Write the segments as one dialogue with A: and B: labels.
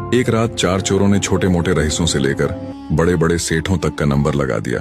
A: एक रात 4 चोरों ने छोटे मोटे रईसों से लेकर बड़े बड़े सेठों तक का नंबर लगा दिया।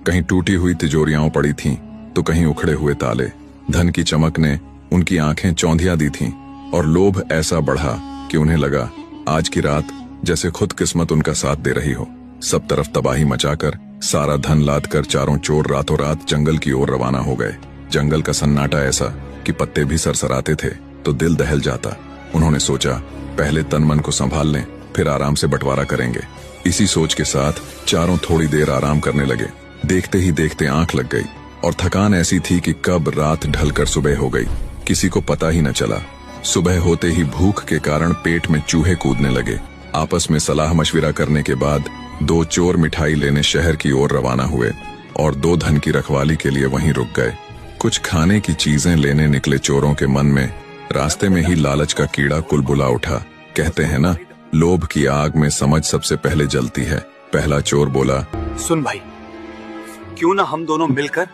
A: कहीं टूटी हुई तिजोरियां पड़ी थीं, तो कहीं उखड़े हुए ताले। धन की चमक ने उनकी आंखें चौंधिया दी थीं और लोभ ऐसा बढ़ा कि उन्हें लगा आज की रात जैसे खुद किस्मत उनका साथ दे रही हो। सब तरफ तबाही मचाकर सारा धन लाद कर चारों चोर रातों रात जंगल की ओर रवाना हो गए। जंगल का सन्नाटा ऐसा कि पत्ते भी सरसराते थे तो दिल दहल जाता। उन्होंने सोचा पहले तन मन को संभाल लें, फिर आराम से बंटवारा करेंगे। इसी सोच के साथ चारों थोड़ी देर आराम करने लगे। देखते ही देखते आंख लग गई और थकान ऐसी थी कि कब रात ढलकर सुबह हो गई किसी को पता ही न चला। सुबह होते ही भूख के कारण पेट में चूहे कूदने लगे। आपस में सलाह मशविरा करने के बाद 2 चोर मिठाई लेने शहर की ओर रवाना हुए और 2 धन की रखवाली के लिए वहीं रुक गए। कुछ खाने की चीजें लेने निकले चोरों के मन में रास्ते में ही लालच का कीड़ा कुलबुला उठा। कहते हैं ना, लोभ की आग में समझ सबसे पहले जलती है। पहला चोर बोला,
B: सुन भाई, क्यों ना हम दोनों मिलकर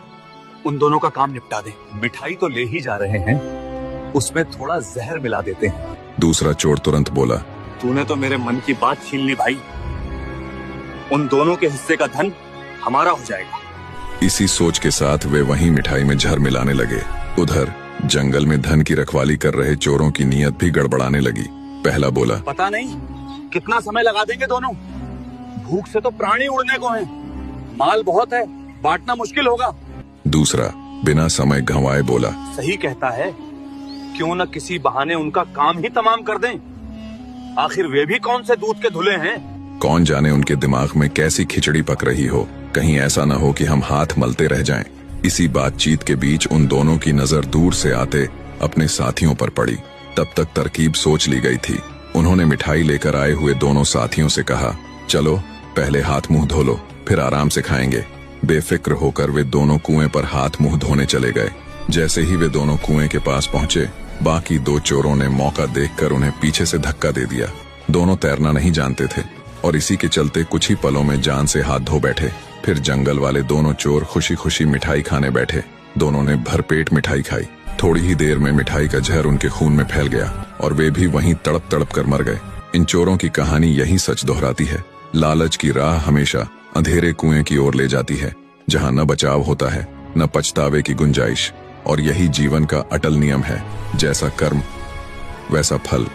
B: उन दोनों का काम निपटा दें। मिठाई तो ले ही जा रहे हैं, उसमें थोड़ा जहर मिला देते हैं।
A: दूसरा चोर तुरंत बोला,
B: तूने तो मेरे मन की बात छीन ली भाई। उन दोनों के हिस्से का धन हमारा हो जाएगा।
A: इसी सोच के साथ वे वहीं मिठाई में जहर मिलाने लगे। उधर जंगल में धन की रखवाली कर रहे चोरों की नीयत भी गड़बड़ाने लगी। पहला बोला,
B: पता नहीं कितना समय लगा देंगे दोनों। भूख से तो प्राणी उड़ने को हैं। माल बहुत है, बांटना मुश्किल होगा।
A: दूसरा बिना समय गंवाए बोला,
B: सही कहता है, क्यों न किसी बहाने उनका काम ही तमाम कर दें। आखिर वे भी कौन से दूध के धुले हैं।
A: कौन जाने उनके दिमाग में कैसी खिचड़ी पक रही हो। कहीं ऐसा न हो कि हम हाथ मलते रह जाएं। इसी बातचीत के बीच उन दोनों की नजर दूर से आते अपने साथियों पर पड़ी। तब तक तरकीब सोच ली गई थी। उन्होंने मिठाई लेकर आए हुए दोनों साथियों से कहा, चलो पहले हाथ मुंह धो लो, फिर आराम से खाएंगे। बेफिक्र होकर वे दोनों कुएं पर हाथ मुंह धोने चले गए। जैसे ही वे दोनों कुएं के पास पहुंचे, बाकी 2 चोरों ने मौका देखकर उन्हें पीछे से धक्का दे दिया। दोनों तैरना नहीं जानते थे और इसी के चलते कुछ ही पलों में जान से हाथ धो बैठे। फिर जंगल वाले दोनों चोर खुशी खुशी मिठाई खाने बैठे। दोनों ने भरपेट मिठाई खाई। थोड़ी ही देर में मिठाई का जहर उनके खून में फैल गया और वे भी वहीं तड़प तड़प कर मर गए। इन चोरों की कहानी यही सच दोहराती है। लालच की राह हमेशा अंधेरे कुएं की ओर ले जाती है, जहां न बचाव होता है न पछतावे की गुंजाइश। और यही जीवन का अटल नियम है, जैसा कर्म वैसा फल।